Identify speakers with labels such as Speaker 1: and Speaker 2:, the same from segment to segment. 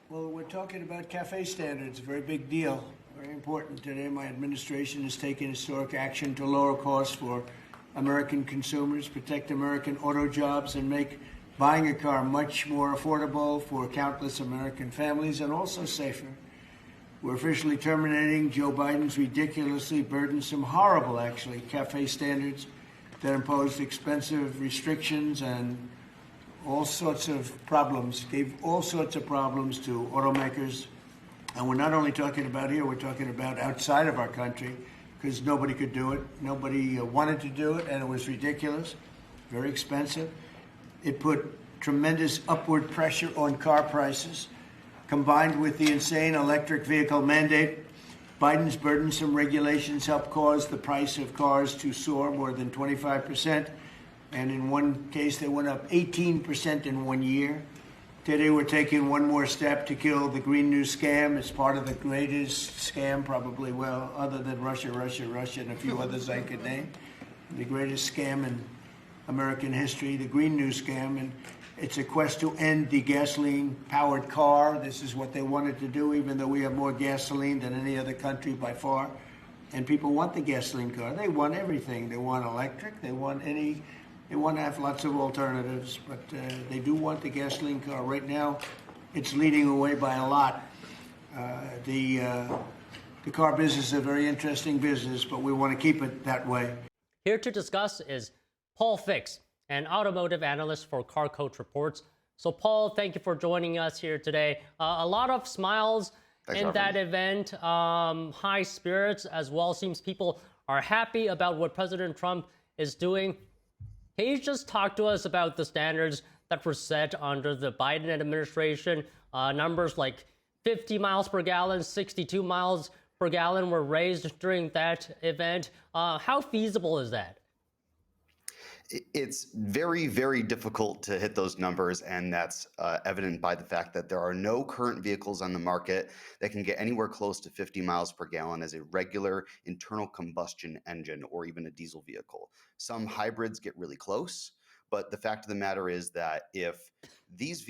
Speaker 1: Well, we're talking about CAFE standards, a very big deal, very important today. My administration has taken historic action to lower costs for American consumers, protect American auto jobs, and make buying a car much more affordable for countless American families and also safer. We're officially terminating Joe Biden's ridiculously burdensome, horrible, actually, CAFE standards that imposed expensive restrictions and all sorts of problems, gave all sorts of problems to automakers. And we're not only talking about here, we're talking about outside of our country, because nobody could do it. Nobody wanted to do it, and it was ridiculous, very expensive. It put tremendous upward pressure on car prices. Combined with the insane electric vehicle mandate, Biden's burdensome regulations helped cause the price of cars to soar more than 25%. And in one case, they went up 18% in 1 year. Today, we're taking one more step to kill the Green New scam. It's part of the greatest scam, probably, well, other than Russia, and a few others I could name. The greatest scam in American history, the Green New scam. And it's a quest to end the gasoline-powered car. This is what they wanted to do, even though we have more gasoline than any other country by far. And people want the gasoline car. They want everything. They want electric. They want to have lots of alternatives, but they do want the gasoline car. Right now, it's leading away by a lot. The car business is a very interesting business, but we want to keep it that way.
Speaker 2: Here to discuss is Paul Fix, an automotive analyst for Car Coach Reports. So, Paul, thank you for joining us here today. A lot of smiles in that event, high spirits as well. Seems people are happy about what President Trump is doing. Can you just talk to us about the standards that were set under the Biden administration? Numbers like 50 miles per gallon, 62 miles per gallon were raised during that event. How feasible is that?
Speaker 3: It's very, very difficult to hit those numbers, and that's evident by the fact that there are no current vehicles on the market that can get anywhere close to 50 miles per gallon as a regular internal combustion engine or even a diesel vehicle. Some hybrids get really close, but the fact of the matter is that if these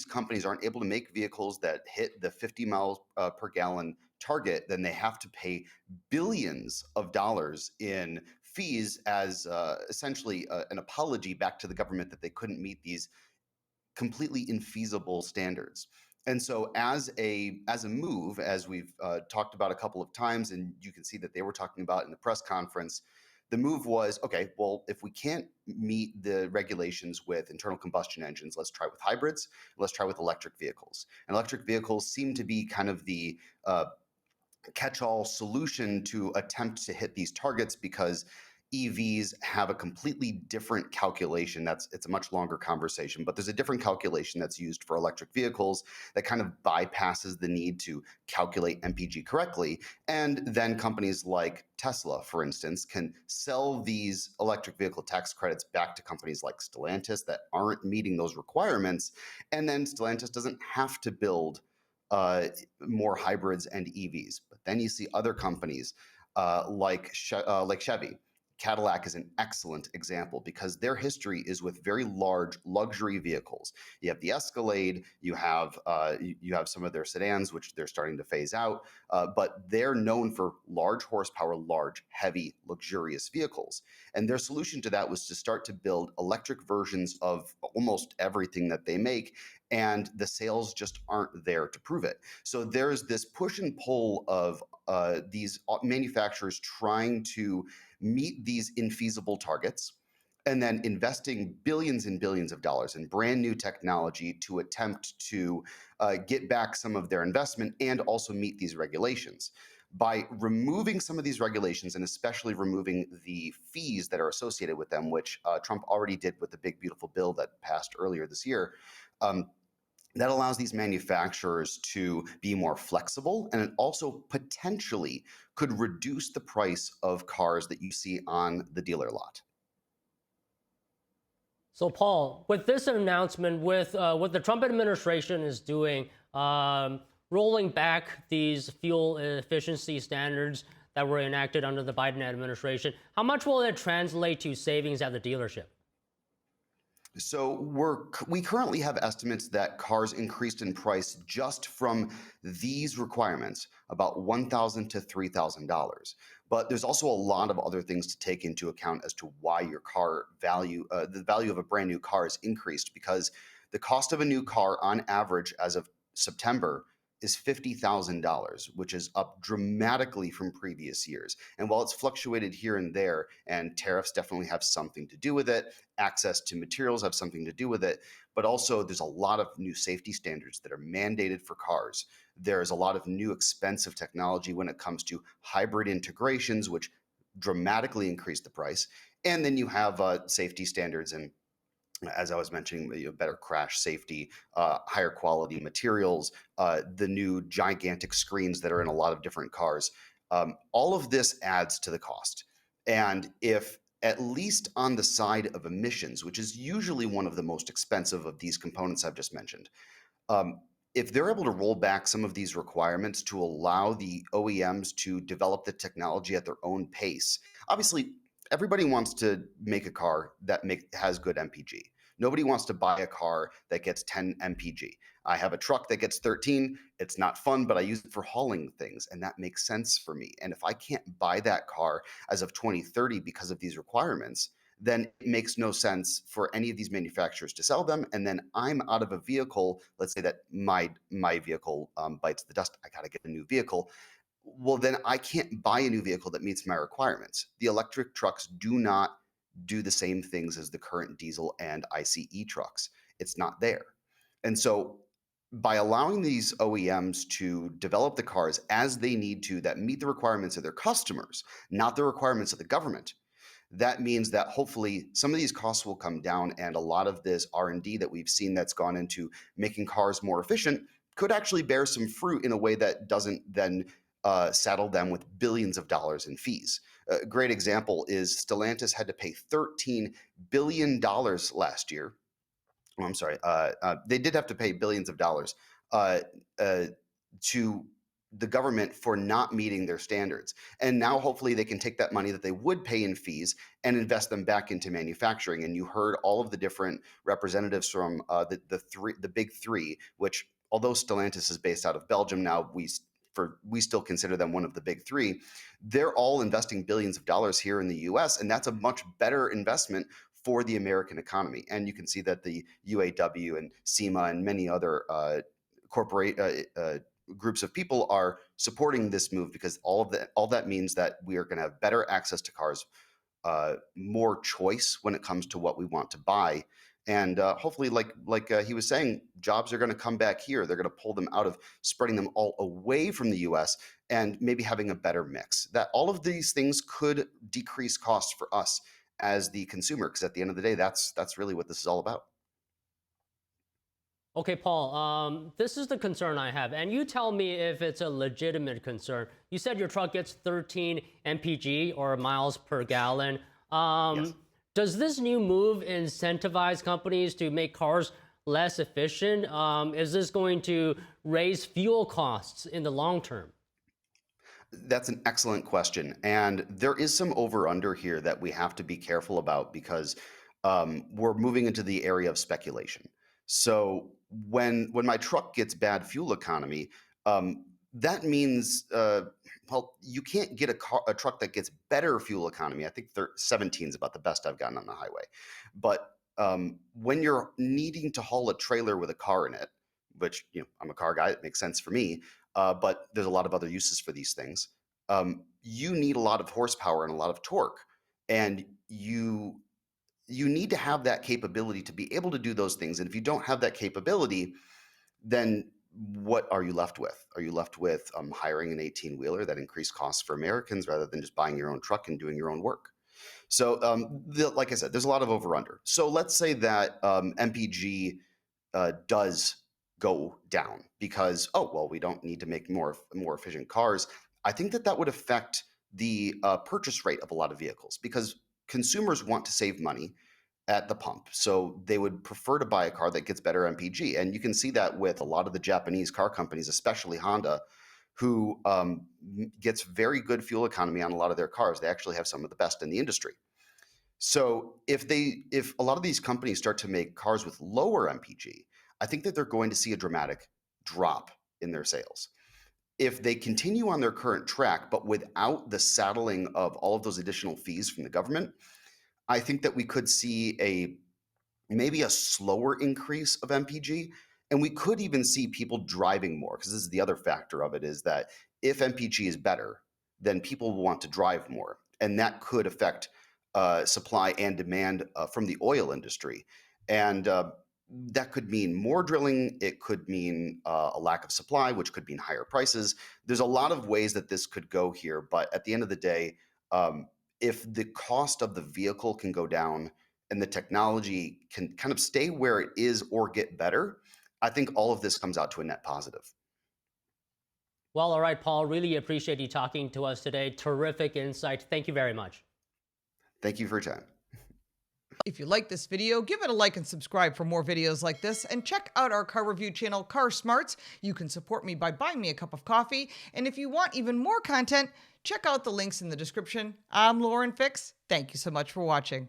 Speaker 3: companies aren't able to make vehicles that hit the 50 miles per gallon target, then they have to pay billions of dollars in fees as essentially an apology back to the government that they couldn't meet these completely infeasible standards. And so as a move, as we've talked about a couple of times, and you can see that they were talking about in the press conference, the move was, okay, well, if we can't meet the regulations with internal combustion engines, let's try with hybrids, let's try with electric vehicles. And electric vehicles seem to be kind of the catch-all solution to attempt to hit these targets because EVs have a completely different calculation. It's a much longer conversation, but there's a different calculation that's used for electric vehicles that kind of bypasses the need to calculate MPG correctly. And then companies like Tesla, for instance, can sell these electric vehicle tax credits back to companies like Stellantis that aren't meeting those requirements. And then Stellantis doesn't have to build more hybrids and EVs. But then you see other companies like Chevy. Cadillac is an excellent example because their history is with very large luxury vehicles. You have the Escalade, you have some of their sedans, which they're starting to phase out, but they're known for large horsepower, large, heavy, luxurious vehicles. And their solution to that was to start to build electric versions of almost everything that they make, and the sales just aren't there to prove it. So there's this push and pull of these manufacturers trying to meet these infeasible targets and then investing billions and billions of dollars in brand new technology to attempt to get back some of their investment and also meet these regulations. By removing some of these regulations and especially removing the fees that are associated with them, which Trump already did with the big, beautiful bill that passed earlier this year, that allows these manufacturers to be more flexible, and it also potentially could reduce the price of cars that you see on the dealer lot.
Speaker 2: So, Paul, with this announcement, with what the Trump administration is doing, rolling back these fuel efficiency standards that were enacted under the Biden administration, how much will it translate to savings at the dealership?
Speaker 3: So we currently have estimates that cars increased in price just from these requirements about $1,000 to $3,000. But there's also a lot of other things to take into account as to why your car value, the value of a brand new car is increased, because the cost of a new car on average as of September is $50,000, which is up dramatically from previous years. And while it's fluctuated here and there, and tariffs definitely have something to do with it, access to materials have something to do with it, but also there's a lot of new safety standards that are mandated for cars. There's a lot of new expensive technology when it comes to hybrid integrations, which dramatically increase the price. And then you have safety standards and, as I was mentioning, better crash safety, higher quality materials, the new gigantic screens that are in a lot of different cars. All of this adds to the cost. And if, at least on the side of emissions, which is usually one of the most expensive of these components I've just mentioned, um, if they're able to roll back some of these requirements to allow the OEMs to develop the technology at their own pace, obviously everybody wants to make a car that has good MPG. Nobody wants to buy a car that gets 10 MPG. I have a truck that gets 13. It's not fun, but I use it for hauling things, and that makes sense for me. And if I can't buy that car as of 2030 because of these requirements, then it makes no sense for any of these manufacturers to sell them. And then I'm out of a vehicle. Let's say that my vehicle bites the dust. I got to get a new vehicle. Well, then I can't buy a new vehicle that meets my requirements. The electric trucks do not do the same things as the current diesel and ICE trucks. It's not there. And so by allowing these OEMs to develop the cars as they need to that meet the requirements of their customers, not the requirements of the government, that means that hopefully some of these costs will come down, and a lot of this R&D that we've seen that's gone into making cars more efficient could actually bear some fruit in a way that doesn't then saddle them with billions of dollars in fees. A great example is Stellantis had to pay $13 billion last year. Oh, I'm sorry. They did have to pay billions of dollars uh, to the government for not meeting their standards. And now hopefully they can take that money that they would pay in fees and invest them back into manufacturing. And you heard all of the different representatives from the big three, which, although Stellantis is based out of Belgium now, we still consider them one of the big three. They're all investing billions of dollars here in the US, and that's a much better investment for the American economy. And you can see that the UAW and SEMA and many other corporate groups of people are supporting this move, because all that means that we are going to have better access to cars, more choice when it comes to what we want to buy, and hopefully, like he was saying, jobs are going to come back here. They're going to pull them out of spreading them all away from the U.S. and maybe having a better mix. That all of these things could decrease costs for us as the consumer, because at the end of the day, that's really what this is all about.
Speaker 2: Okay, Paul, this is the concern I have, and you tell me if it's a legitimate concern. You said your truck gets 13 mpg, or miles per gallon.
Speaker 3: Yes.
Speaker 2: Does this new move incentivize companies to make cars less efficient? Is this going to raise fuel costs in the long term?
Speaker 3: That's an excellent question. And there is some over under here that we have to be careful about, because we're moving into the area of speculation. So when my truck gets bad fuel economy, that means well, you can't get a truck that gets better fuel economy. I think 17 is about the best I've gotten on the highway. But when you're needing to haul a trailer with a car in it, which, I'm a car guy, it makes sense for me. But there's a lot of other uses for these things. You need a lot of horsepower and a lot of torque, and you need to have that capability to be able to do those things. And if you don't have that capability, then what are you left with? Are you left with hiring an 18-wheeler that increased costs for Americans rather than just buying your own truck and doing your own work? So, like I said, there's a lot of over/under. So let's say that MPG does go down because, oh well, we don't need to make more efficient cars. I think that would affect the purchase rate of a lot of vehicles, because consumers want to save money at the pump. So they would prefer to buy a car that gets better MPG. And you can see that with a lot of the Japanese car companies, especially Honda, who gets very good fuel economy on a lot of their cars. They actually have some of the best in the industry. So if a lot of these companies start to make cars with lower MPG, I think that they're going to see a dramatic drop in their sales. If they continue on their current track, but without the saddling of all of those additional fees from the government, I think that we could see maybe a slower increase of MPG, and we could even see people driving more, because this is the other factor of it, is that if MPG is better, then people will want to drive more, and that could affect supply and demand from the oil industry. And that could mean more drilling. It could mean a lack of supply, which could mean higher prices. There's a lot of ways that this could go here, but at the end of the day, if the cost of the vehicle can go down and the technology can kind of stay where it is or get better, I think all of this comes out to a net positive.
Speaker 2: Well, all right, Paul, really appreciate you talking to us today. Terrific insight. Thank you very much.
Speaker 3: Thank you for your time.
Speaker 4: If you like this video, give it a like and subscribe for more videos like this, and check out our car review channel, Car Smarts. You can support me by buying me a cup of coffee, and if you want even more content, check out the links in the description. I'm Lauren Fix. Thank you so much for watching.